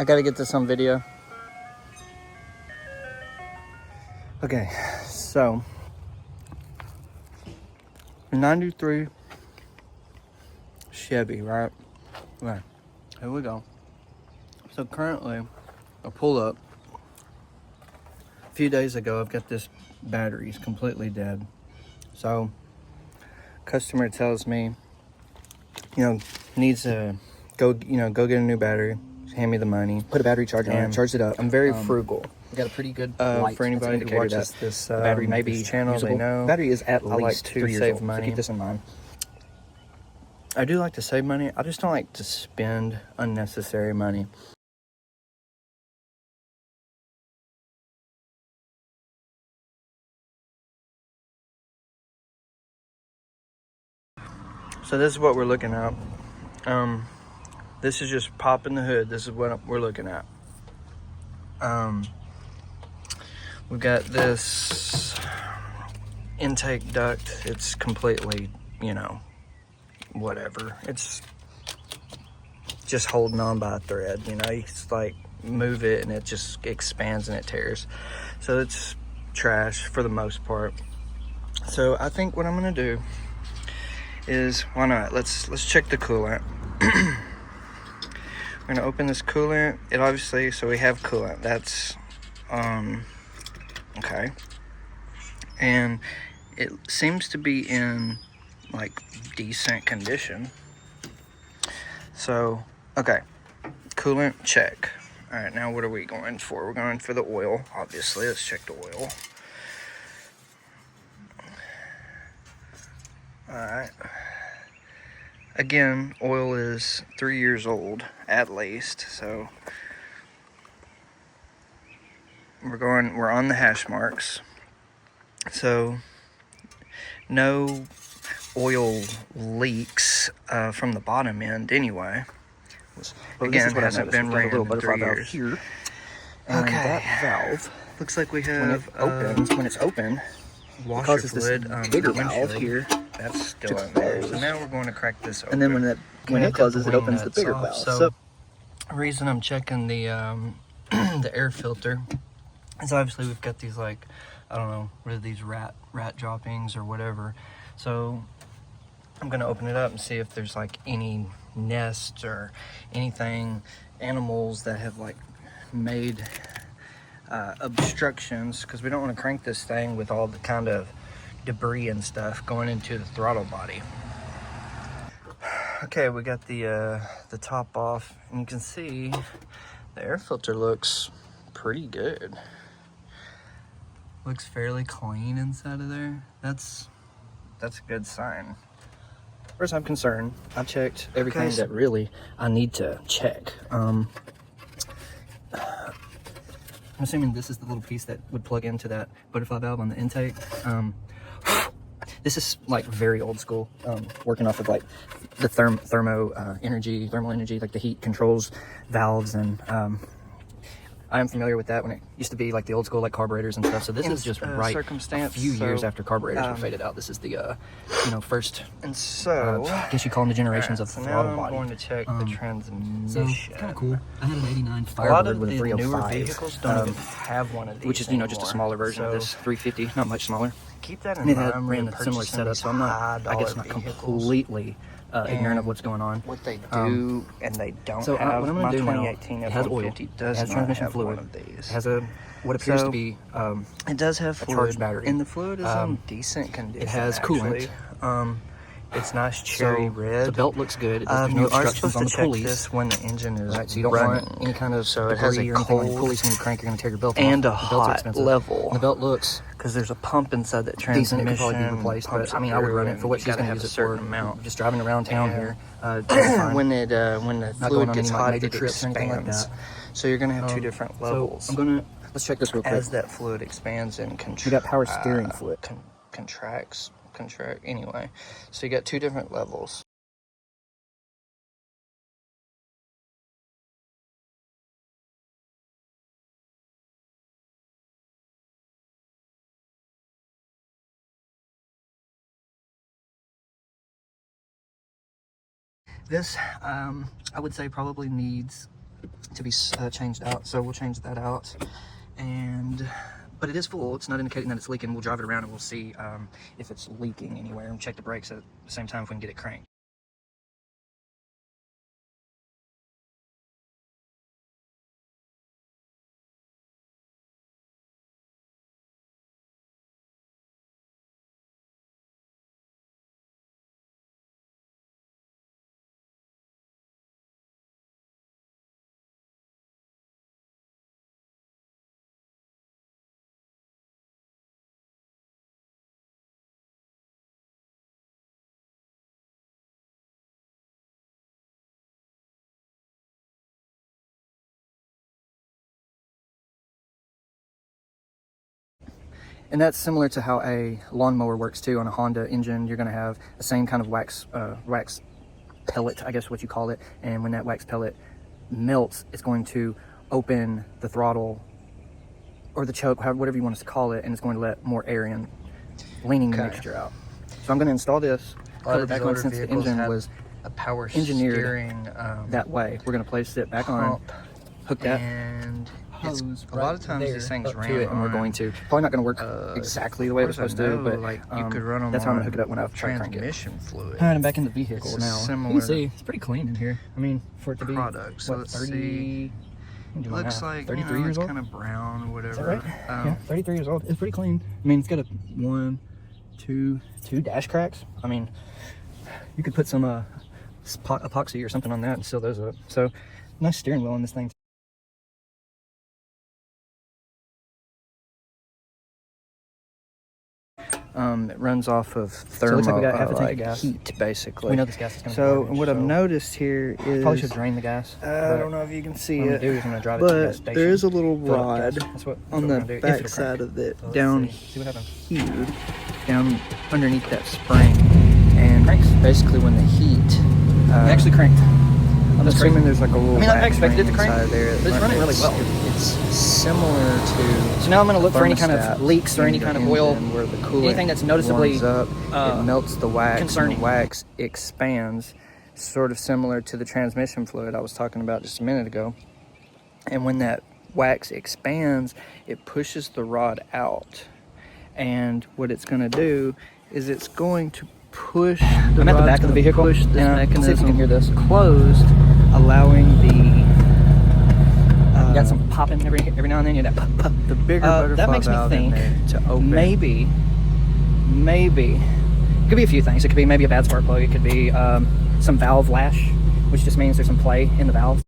I gotta get this on video. Okay, so 93 Chevy, right? Right. Here we go. So currently, I pull up. A few days ago, I've got this battery's completely dead. So, customer tells me, needs to go get a new battery. Hand me the money. Put a battery charger on it, charge it up. I'm very frugal. We got a pretty good light. For anybody who watches this battery may be this channel, usable. they know Battery is at I like least to 3 years save old, money. so keep this in mind. I do like to save money. I just don't like to spend unnecessary money. So this is what we're looking at. This is just popping the hood. This is what we're looking at. We've got this intake duct. It's completely, whatever. It's just holding on by a thread. You just like move it and it just expands and it tears. So it's trash for the most part. So I think what I'm gonna do is, why not? Let's check the coolant. We're gonna open this coolant. It obviously, so we have coolant. That's okay. And it seems to be in like decent condition. So, okay. Coolant check. All right, now what are we going for? We're going for the oil, obviously. Let's check the oil. All right. Again, oil is 3 years old at least, so we're on the hash marks. So no oil leaks from the bottom end anyway. Again, hasn't been ran in 3 years. Here, and Okay. that valve, Looks like we when have it opens, when it's open, washer causes this fluid, bigger the windshield valve here that's still to in there. So close. now we're going to crack this open. and then when it closes, it opens the bigger valve. So, the reason I'm checking the the air filter is obviously we've got these, like, I don't know, what are these, rat droppings or whatever. So I'm gonna open it up and see if there's like any nests or anything, animals that have like made obstructions, because we don't want to crank this thing with all the kind of debris and stuff going into the throttle body. Okay, we got the top off, and you can see the air filter looks pretty good. Looks fairly clean inside of there. That's a good sign. As far as I'm concerned, I've checked everything Okay, so- that really I need to check. I'm assuming this is the little piece that would plug into that butterfly valve on the intake. This is like very old school, working off of like the thermal energy, like the heat controls valves, and I am familiar with that when it used to be like the old school like carburetors and stuff. So this is just right a few years after carburetors were faded out. This is the first, And so, I guess you call them the generations alright, of so throttle now body. I'm going to check the transmission. So kind of cool. I had an '89 A lot Firebird of with a the newer 305, vehicles don't even have one of these, which is just a anymore. smaller version of So this 350, not much smaller. keep that in And it mind. had when ran you're a similar purchasing setup, these so I'm not, I guess, high-dollar not vehicles. completely ignorant of what's going on. What they do and they don't So have. what I'm My going to do now, 2018 it has oil, F-150 it does has not transmission have fluid, one of these. it has what appears So, to be It does have a fluid, charged battery. and the fluid is in Um, decent condition. it has actually. coolant. It's nice cherry red. The belt looks good. There's no You are obstructions supposed on to the check pulleys. this when the engine is Right, so you don't running. want any kind of So it has debris a or anything on your cold pulleys. When you crank, you're going to tear your belt and off. a The belts are hot expensive. level. And the belt looks because there's a pump inside that decent. transmission. It could probably be replaced, pumps but I mean, I would run it for what you she's gotta going to have use a it certain for. amount. Just driving around town And here. when the Not fluid going on gets any, like, hot, major it trips or anything like expands. that. So you're gonna have two different levels. So let's check this real quick. As that fluid expands and We got power steering fluid. contract. Anyway, so you got two different levels. This, I would say, probably needs to be changed out. So we'll change that out. But it is full. It's not indicating that it's leaking. We'll drive it around and we'll see if it's leaking anywhere, and check the brakes at the same time if we can get it cranked. And that's similar to how a lawnmower works too. On a Honda engine, you're going to have the same kind of wax pellet, I guess what you call it. And when that wax pellet melts, it's going to open the throttle or the choke, whatever you want us to call it, and it's going to let more air in, leaning the mixture out. So I'm going to install this. Cover back on, since the engine was a power engineered steering that way. We're going to place it back on, hook that. And it's, Hose a lot of times these things up ran to it, and we're on, going to probably not going to work exactly the way it was supposed to, but like you could run them that's how I'm on gonna hook it up when I try to crank it. transmission fluid. All right, I'm back in the vehicle It's now. similar You can see it's pretty clean in here. I mean, for it to be product. So what, let's 30, see. what do you want Looks now? like 33 it's years old. kind of brown or whatever. Is that right? Yeah, 33 years old. It's pretty clean. I mean, it's got a two dash cracks. I mean, you could put some epoxy or something on that and seal those up. So, nice steering wheel on this thing. It runs off of thermal, So it looks like we got half a tank of like gas. heat, basically. We know this gas is going to So be what I've noticed here is probably should drain the gas. I don't know if you can see What I'm it, gonna do is I'm gonna drive it to the gas but station. there is a little Fill up rod gas. That's what on we're the gonna do, if back it'll side crank. of it, So let's down see what happens. here, down underneath that spring, and Cranks. basically when the heat, It actually cranked. I'm That's assuming crazy. there's like a little. I mean, I wax expected it to ring crank, inside there. but it's running really well. It's similar to. So now I'm gonna look for any kind thermostat of leaks or any in kind the of oil, engine where the coolant anything that's noticeably warms up, it melts the wax, concerning. and the wax expands, sort of similar to the transmission fluid I was talking about just a minute ago. And when that wax expands, it pushes the rod out, and what it's going to do is it's going to push. I'm at the back of the vehicle, Push this and see if you can hear this. closed, allowing the. You got some popping every now and then. You get that pop, pop. The bigger butterfly That makes me valve in think there to open. maybe it could be a few things. It could be maybe a bad spark plug. It could be some valve lash, which just means there's some play in the valve.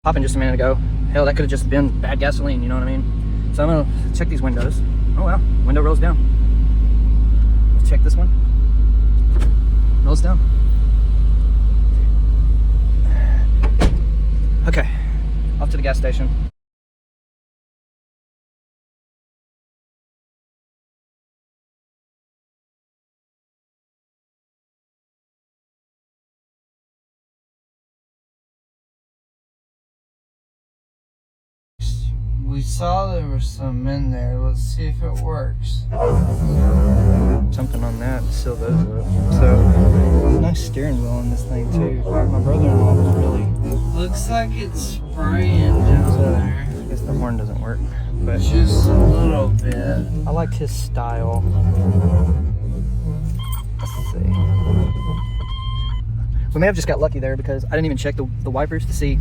Popping just a minute ago. Hell, that could have just been bad gasoline, you know what I mean? So I'm gonna check these windows. Oh wow, window rolls down. Let's check this one. Rolls down. Okay, off to the gas station. We saw there was some in there. Let's see if it works. Something on that to seal those up. So, nice steering wheel on this thing too. My brother-in-law was really. Looks like it's spraying down there. I guess the horn doesn't work, but Just a little bit. I liked his style. Let's see. We may have just got lucky there because I didn't even check the wipers to see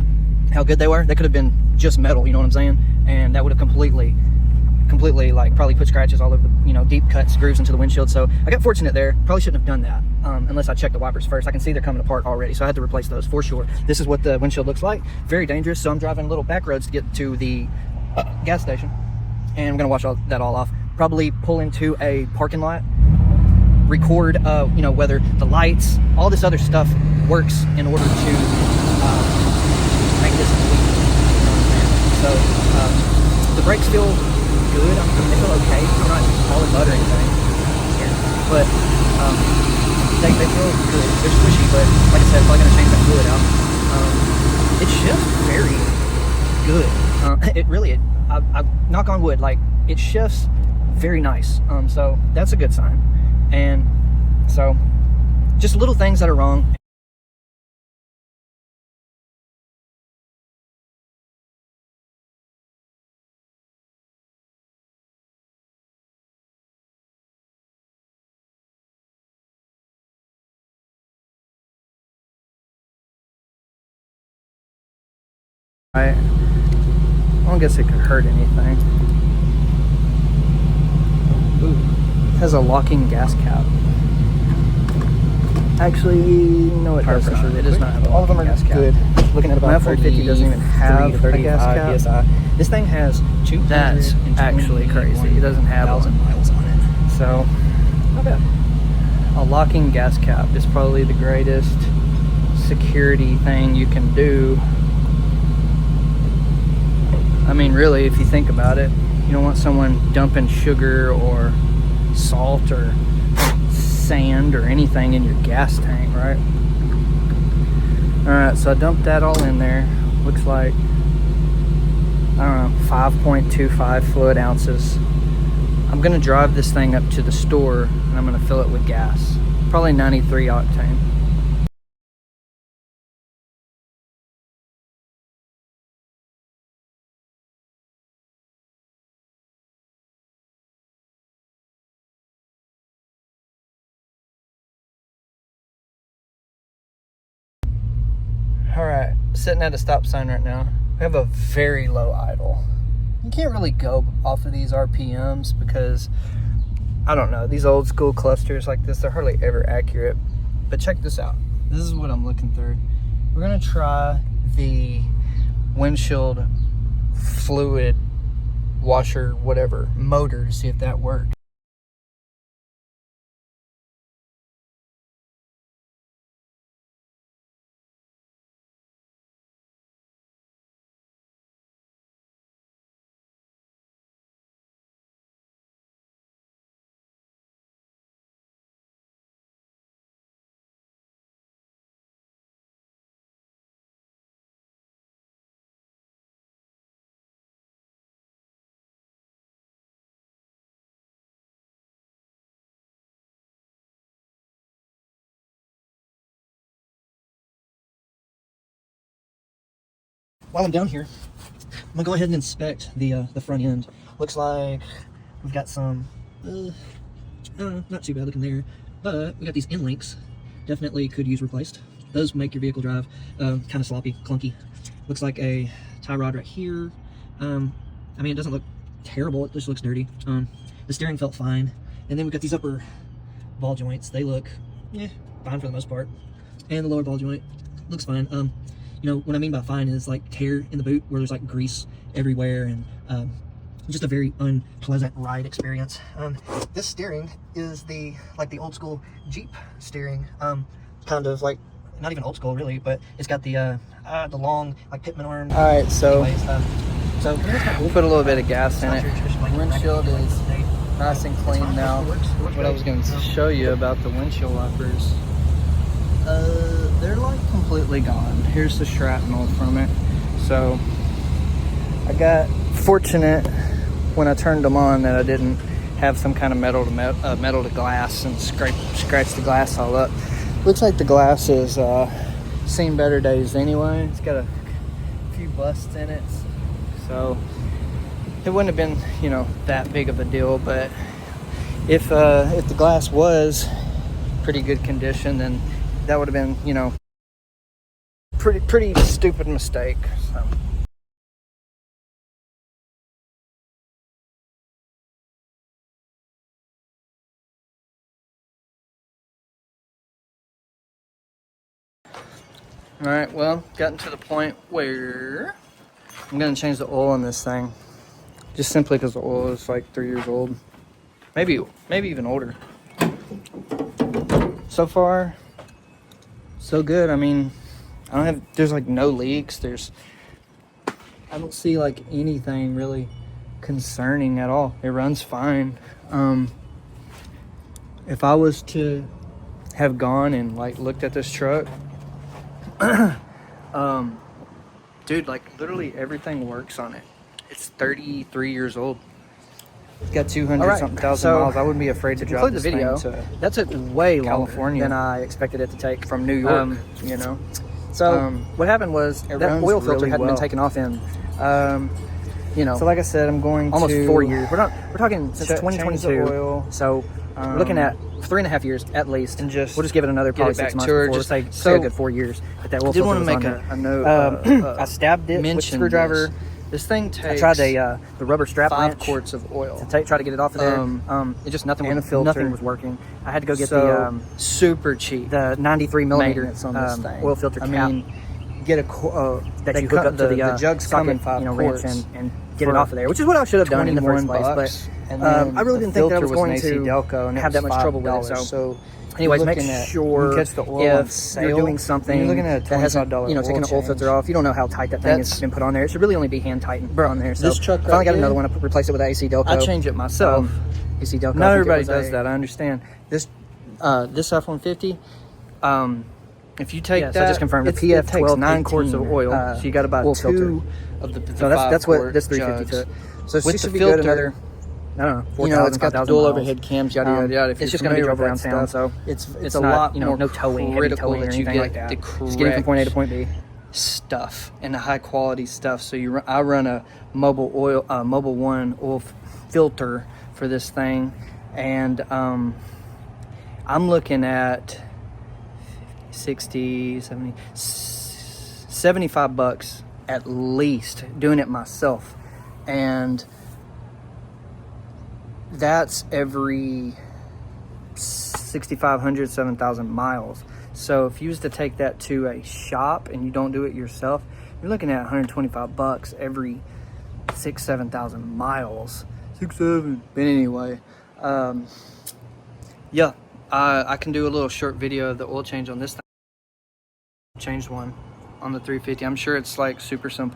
how good they were. They could have been just metal, you know what I'm saying? And that would have completely like probably put scratches all over the, you know, deep cuts, grooves into the windshield. So I got fortunate there. Probably shouldn't have done that unless I checked the wipers first. I can see they're coming apart already, so I had to replace those for sure. This is what the windshield looks like. Very dangerous. So I'm driving little back roads to get to the gas station, and I'm gonna wash that all off. Probably pull into a parking lot record, you know, whether the lights, all this other stuff works in order to make this complete. So the brakes feel good. I mean, they feel okay. They're not all in mud or anything. But they feel good. They're squishy, but like I said, I'm probably going to change that fluid out. It's just very good. It really, I knock on wood, like it shifts very nice. So that's a good sign. And so just little things that are wrong. I don't guess it could hurt anything. Ooh, it has a locking gas cap. Actually, no, it does not. It does not have a All of them are gas cap. good. Looking at about My F-150 doesn't even have a gas cap. PSI. This thing has that's actually crazy. It doesn't have 1,000 miles on it. So, Not bad. a locking gas cap is probably the greatest security thing you can do. I mean, really, if you think about it, you don't want someone dumping sugar or salt or sand or anything in your gas tank, right? Alright, so I dumped that all in there. Looks like, I don't know, 5.25 fluid ounces. I'm going to drive this thing up to the store and I'm going to fill it with gas. Probably 93 octane. Alright, sitting at a stop sign right now. We have a very low idle. You can't really go off of these RPMs because, I don't know, these old school clusters like this, they're hardly ever accurate. But check this out. This is what I'm looking through. We're going to try the windshield fluid washer, whatever, motor to see if that works. While I'm down here, I'm gonna go ahead and inspect the front end. Looks like we've got some, not too bad looking there, but we got these end links. Definitely could use replaced. Those make your vehicle drive kind of sloppy, clunky. Looks like a tie rod right here. I mean, it doesn't look terrible. It just looks dirty. The steering felt fine, and then we've got these upper ball joints. They look, fine for the most part, and the lower ball joint looks fine. You know, what I mean by fine is like tear in the boot where there's like grease everywhere and just a very unpleasant ride experience. This steering is the old school Jeep steering, kind of like, not even old school really, but it's got the long like pitman arm. All right, so we'll put a little bit of gas in it. Windshield is nice and clean now. What I was going to show you about the windshield wipers, they're like completely gone. Here's the shrapnel from it. So I got fortunate when I turned them on that I didn't have some kind of metal to glass and scratch the glass all up. Looks like the glass is seen better days anyway. It's got a few busts in it, so it wouldn't have been, you know, that big of a deal. But if the glass was pretty good condition, then that would have been, you know, pretty stupid mistake. So. All right, well, gotten to the point where I'm gonna change the oil on this thing, just simply because the oil is like 3 years old, maybe even older. so far, so good. I mean, there's like no leaks. I don't see like anything really concerning at all. It runs fine. If I was to have gone and like looked at this truck, dude, like literally everything works on it. It's 33 years old. It's got 200 something thousand miles. I wouldn't be afraid to drive this video. thing to That took way longer California than I expected it to take. from New York, you know. So what happened was that runs oil filter really hadn't well. been taken off in, you know, So like I said, I'm going almost to 4 years. We're talking since change 2022. the oil. So we're looking at 3.5 years at least, and just we'll just give it another get probably it back 6 months to her. before. Just- Say so- a good 4 years. That oil I did filter want to was make on there. a note. I stabbed it with a mention screwdriver. This thing takes I tried the rubber strap 5 wrench quarts of oil. to try to get it off of there. It just and a filter. nothing was working. I had to go get So, super cheap. the 93 millimeter maintenance on this thing. oil filter I cap mean, get a that they you hook cut up to the jugs come in socket, 5 you know, wrench quarts and get it for off of there, which is what I should have done in the first place. $21, But and then I really the didn't think that I filter was going an AC to Delco, and it have that was much trouble with it. $5. So, you're anyways, make looking at- sure you catch the oil on if sale, you're doing something you're looking at a that hasn't, $25 you know, taking oil an oil filter change. off, you don't know how tight that thing has That's- been put on there. It should really only be hand tightened on there. So this truck I finally right got another here, one. I replaced it with AC Delco. I change it myself. AC Delco. I Not think it everybody was does a- that. I understand. This F-150. If you take Yeah, so that, I just confirmed the it PF takes 9 quarts of 1218, oil. So you got about oil 2 filter. of the So that's what 5 this quart 350 jugs. took. So it With should the be good filter, another, I don't know, 4,000, you know, it's got the 5,000 dual miles. overhead cams, yada yada yada. If It's you're just going to be familiar drove with around that town, stuff, so it's a a not, lot you know, more no towing, heavy critical towing or that you anything get like that. the Just getting from point A to point B. stuff and the high quality stuff. So I run a Mobil One oil filter for this thing, and I'm looking at 60, 70, 75 bucks at least doing it myself, and that's every 6,500, 7,000 miles. So if you was to take that to a shop and you don't do it yourself, you're looking at 125 bucks every 7,000 miles. 7. But anyway, yeah, I can do a little short video of the oil change on this thing. Changed one on the 350. I'm sure it's like super simple.